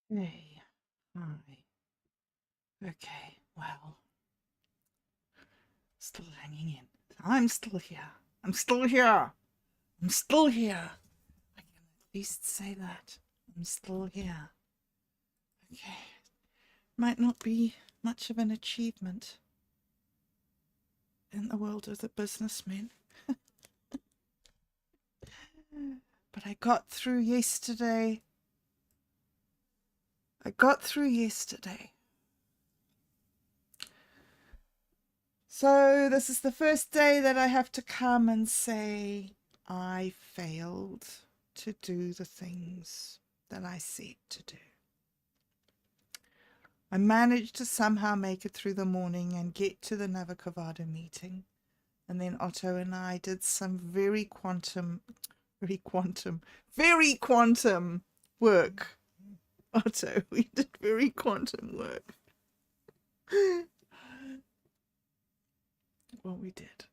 Hey, hi. Okay, well, still hanging in. I'm still here. I'm still here. I'm still here. I can at least say that. I'm still here. Okay. Might not be much of an achievement in the world of the businessman, but I got through yesterday. I got through yesterday. So this is the first day that I have to come and say I failed to do the things that I said to do. I managed to somehow make it through the morning and get to the Navakavada meeting. And then Otto and I did some very quantum work. Otto, we did very quantum work. Well, we did.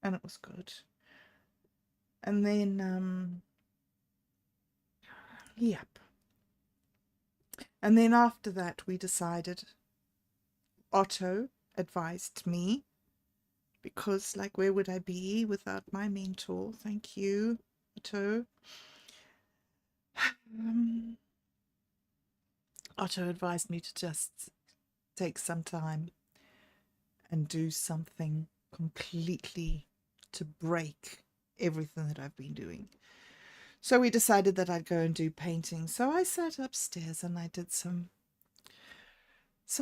And it was good. And then, yep. And then after that, we decided, Otto advised me, because, like, where would I be without my mentor? Thank you, Otto. Otto advised me to just take some time and do something completely to break everything that I've been doing. So we decided that I'd go and do painting. So I sat upstairs and I did some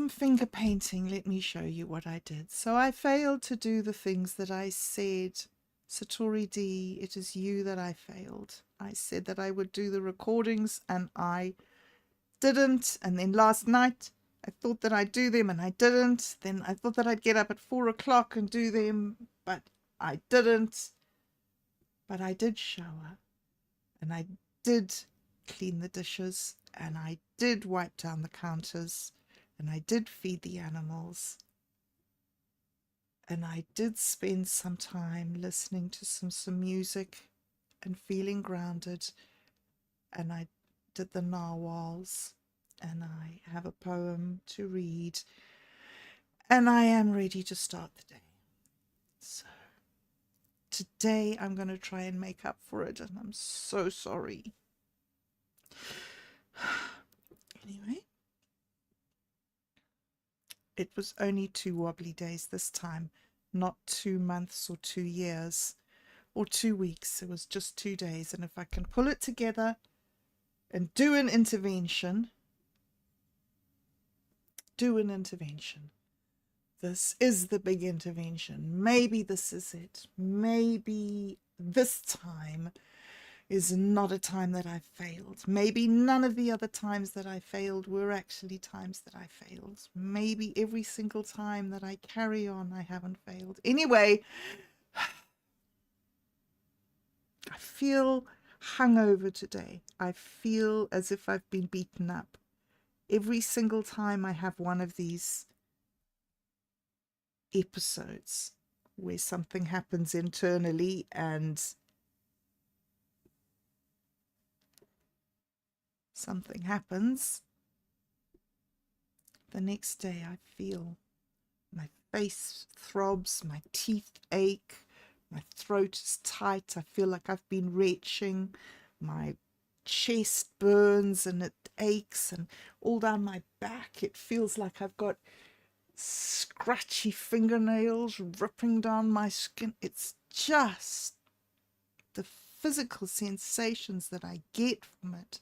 finger painting. Let me show you what I did. So I failed to do the things that I said. Satori D, it is you that I failed. I said that I would do the recordings and I didn't. And then last night I thought that I'd do them and I didn't. Then I thought that I'd get up at 4 o'clock and do them, but I didn't. But I did shower and I did clean the dishes and I did wipe down the counters and I did feed the animals. And I did spend some time listening to some music and feeling grounded. And I did the narwhals and I have a poem to read. And I am ready to start the day. So today I'm going to try and make up for it. And I'm so sorry. Anyway, it was only 2 wobbly days this time, not 2 months or 2 years or 2 weeks. It was just 2 days. And if I can pull it together and do an intervention, this is the big intervention. Maybe this is it. Maybe this time is not a time that I failed. Maybe none of the other times that I failed were actually times that I failed. Maybe every single time that I carry on, I haven't failed. Anyway, I feel hungover today. I feel as if I've been beaten up. Every single time I have one of these episodes where something happens internally and something happens, the next day I feel my face throbs, my teeth ache, my throat is tight, I feel like I've been retching, my chest burns and it aches, and all down my back it feels like I've got scratchy fingernails ripping down my skin. It's just the physical sensations that I get from it.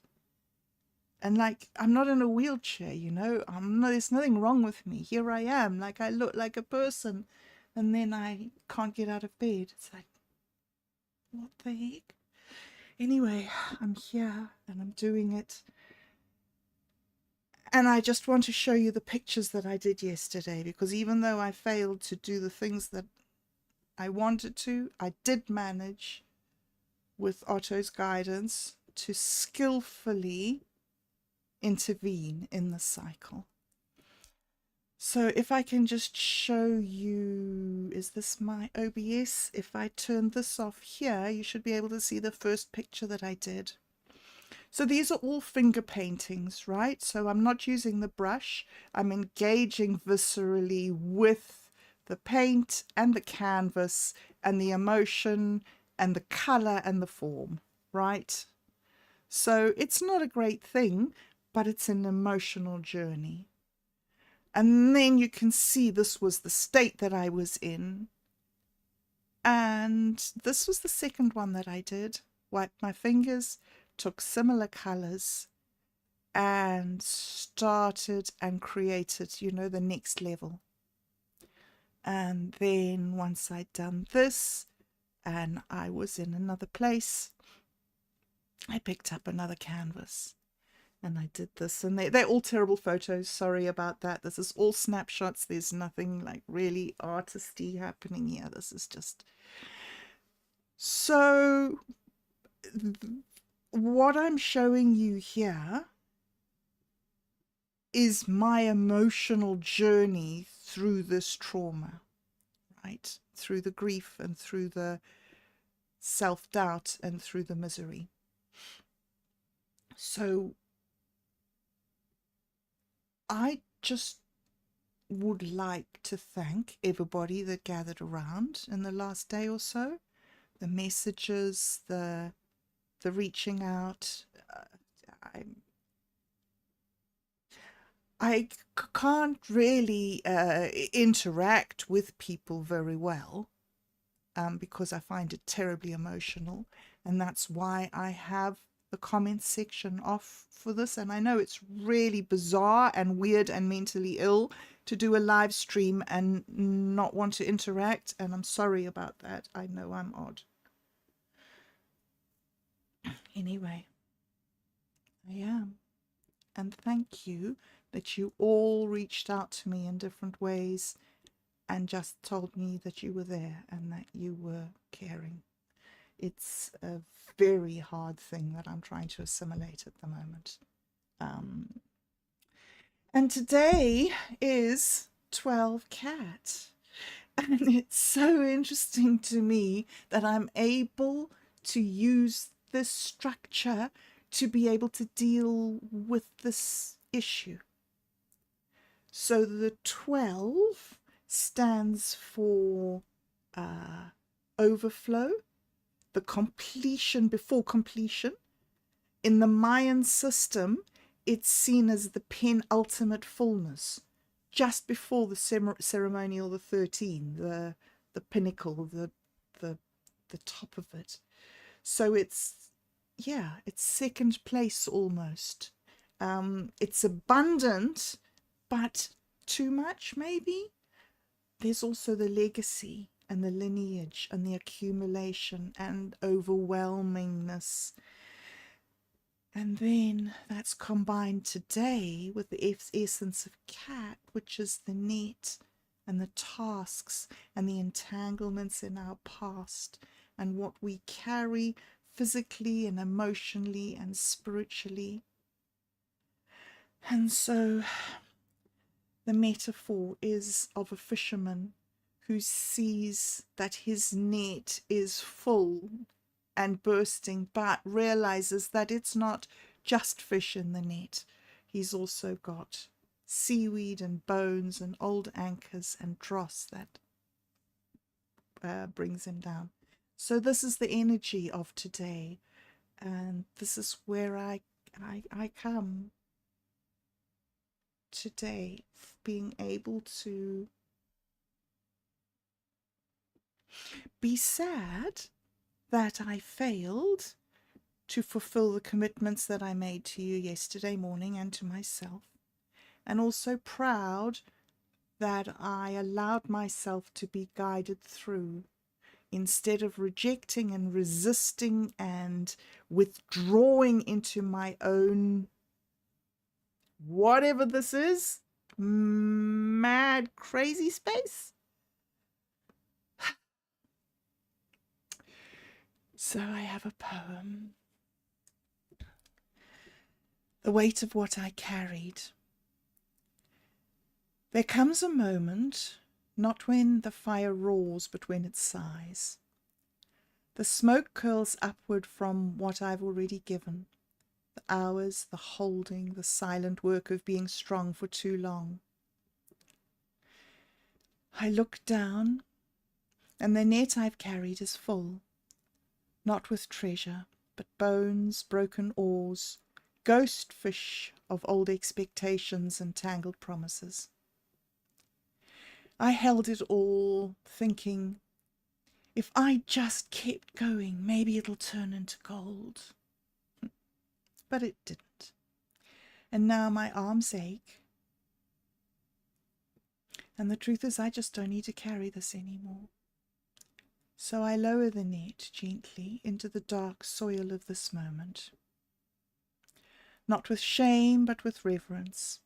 And like, I'm not in a wheelchair, you know, there's nothing wrong with me. Here I am, like I look like a person, and then I can't get out of bed. It's like, what the heck? Anyway, I'm here and I'm doing it. And I just want to show you the pictures that I did yesterday, because even though I failed to do the things that I wanted to, I did manage, with Otto's guidance, to skillfully intervene in the cycle. So if I can just show you, is this my OBS? If I turn this off here, you should be able to see the first picture that I did. So these are all finger paintings, right? So I'm not using the brush. I'm engaging viscerally with the paint and the canvas and the emotion and the color and the form, right? So it's not a great thing, but it's an emotional journey. And then you can see this was the state that I was in. And this was the second one that I did. Wiped my fingers, took similar colors, and started and created, you know, the next level. And then once I'd done this and I was in another place, I picked up another canvas and I did this. And they're all terrible photos. Sorry about that. This is all snapshots. There's nothing like really artisty happening here. This is just... So what I'm showing you here is my emotional journey through this trauma, right? Through the grief and through the self-doubt and through the misery. So I just would like to thank everybody that gathered around in the last day or so. The messages, the reaching out. I can't really interact with people very well because I find it terribly emotional, and that's why I have the comment section off for this. And I know it's really bizarre and weird and mentally ill to do a live stream and not want to interact, and I'm sorry about that. I know I'm odd. Anyway, I am. And thank you that you all reached out to me in different ways and just told me that you were there and that you were caring. It's a very hard thing that I'm trying to assimilate at the moment. And today is 12 Cat. And it's so interesting to me that I'm able to use this structure to be able to deal with this issue. So the 12 stands for overflow, the completion before completion. In the Mayan system, it's seen as the penultimate fullness, just before the ceremonial, the 13, the pinnacle, the top of it. So it's, yeah, it's second place almost. It's abundant, but too much maybe. There's also the legacy and the lineage and the accumulation and overwhelmingness. And then that's combined today with the essence of cat, which is the net and the tasks and the entanglements in our past and what we carry physically and emotionally and spiritually. And so the metaphor is of a fisherman who sees that his net is full and bursting, but realizes that it's not just fish in the net. He's also got seaweed and bones and old anchors and dross that brings him down. So this is the energy of today, and this is where I come today, being able to be sad that I failed to fulfill the commitments that I made to you yesterday morning and to myself, and also proud that I allowed myself to be guided through instead of rejecting and resisting and withdrawing into my own, whatever this is, mad, crazy space. So I have a poem. The weight of what I carried. There comes a moment, not when the fire roars, but when it sighs. The smoke curls upward from what I've already given. The hours, the holding, the silent work of being strong for too long. I look down, and the net I've carried is full, not with treasure, but bones, broken oars, ghost fish of old expectations and tangled promises. I held it all, thinking, if I just kept going, maybe it'll turn into gold. But it didn't. And now my arms ache. And the truth is, I just don't need to carry this anymore. So I lower the net gently into the dark soil of this moment. Not with shame, but with reverence.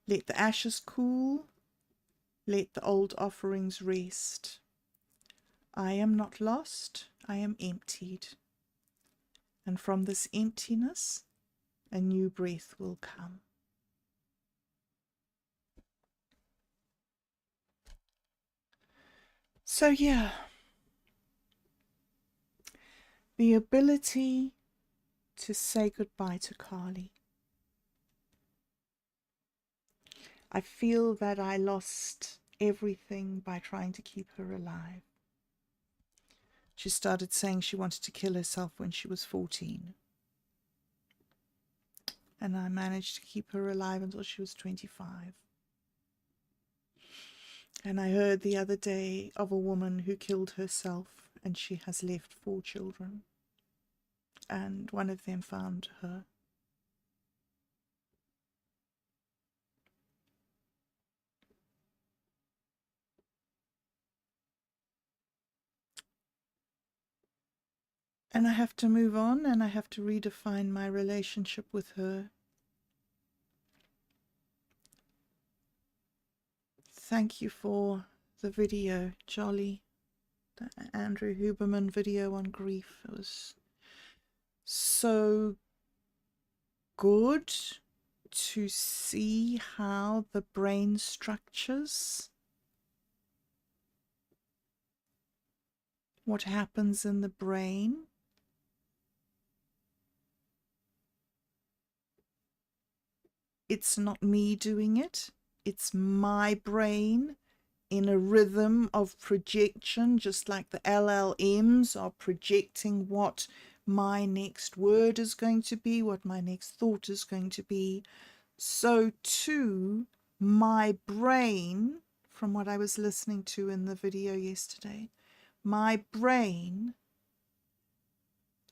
Let the ashes cool. Let the old offerings rest. I am not lost, I am emptied. And from this emptiness, a new breath will come. So yeah, the ability to say goodbye to Carly. I feel that I lost everything by trying to keep her alive. She started saying she wanted to kill herself when she was 14. And I managed to keep her alive until she was 25. And I heard the other day of a woman who killed herself, and she has left 4 children. And one of them found her. And I have to move on, and I have to redefine my relationship with her. Thank you for the video, Jolly. The Andrew Huberman video on grief. It was so good to see how the brain structures, what happens in the brain. It's not me doing it. It's my brain in a rhythm of projection, just like the LLMs are projecting what my next word is going to be, what my next thought is going to be. So too, my brain, from what I was listening to in the video yesterday, my brain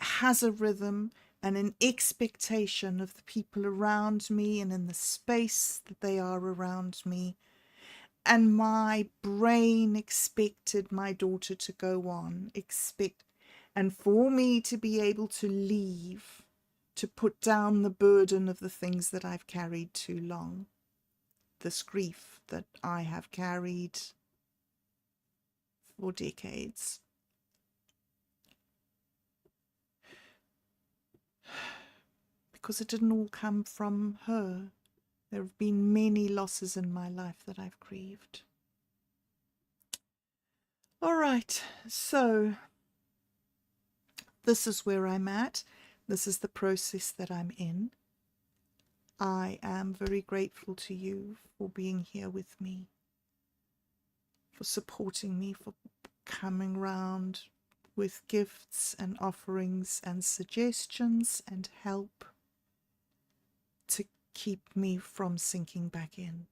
has a rhythm and an expectation of the people around me and in the space that they are around me. And my brain expected my daughter to go on, and for me to be able to leave, to put down the burden of the things that I've carried too long, this grief that I have carried for decades. Because it didn't all come from her. There have been many losses in my life that I've grieved. All right, so this is where I'm at. This is the process that I'm in. I am very grateful to you for being here with me, for supporting me, for coming round with gifts and offerings and suggestions and help to keep me from sinking back in.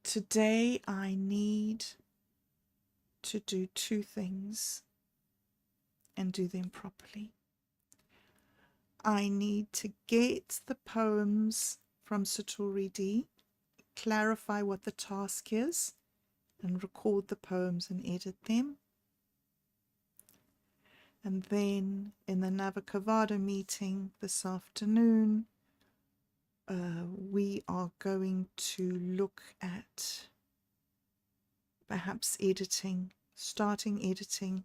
Today I need to do 2 things and do them properly. I need to get the poems from Satori D, clarify what the task is, and record the poems and edit them. And then in the Navakavada meeting this afternoon, we are going to look at perhaps starting editing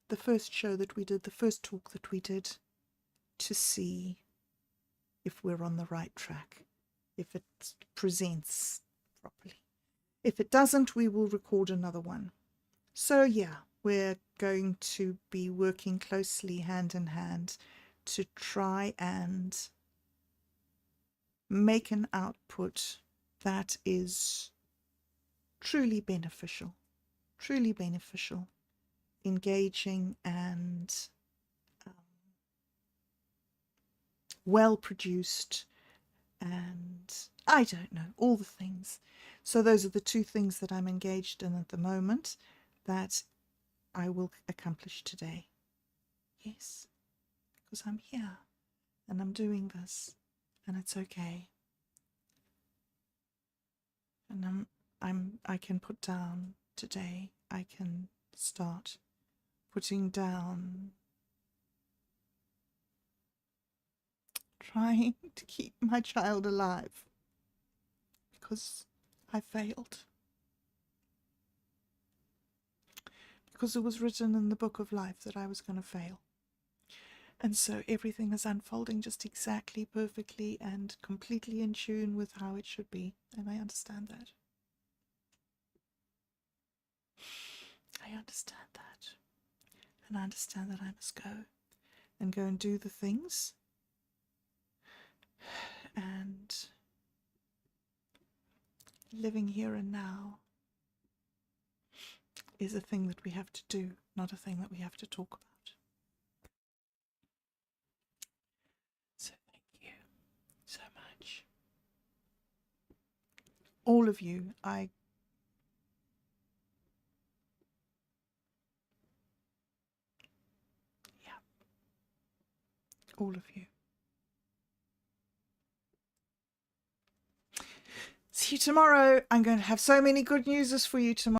the first show that we did, the first talk that we did, to see if we're on the right track, if it presents properly. If it doesn't, we will record another one. So yeah, we're going to be working closely hand in hand to try and make an output that is truly beneficial, engaging, and well produced, and I don't know, all the things. So those are the two things that I'm engaged in at the moment that I will accomplish today. Yes, because I'm here and I'm doing this, and it's okay. And I can put down today. I can start putting down, trying to keep my child alive, because I failed. Because it was written in the book of life that I was going to fail. And so everything is unfolding just exactly, perfectly, and completely in tune with how it should be. And I understand that. I understand that. And I understand that I must go and do the things. And living here and now is a thing that we have to do, not a thing that we have to talk about. So thank you so much. All of you, all of you. See you tomorrow. I'm going to have so many good news for you tomorrow.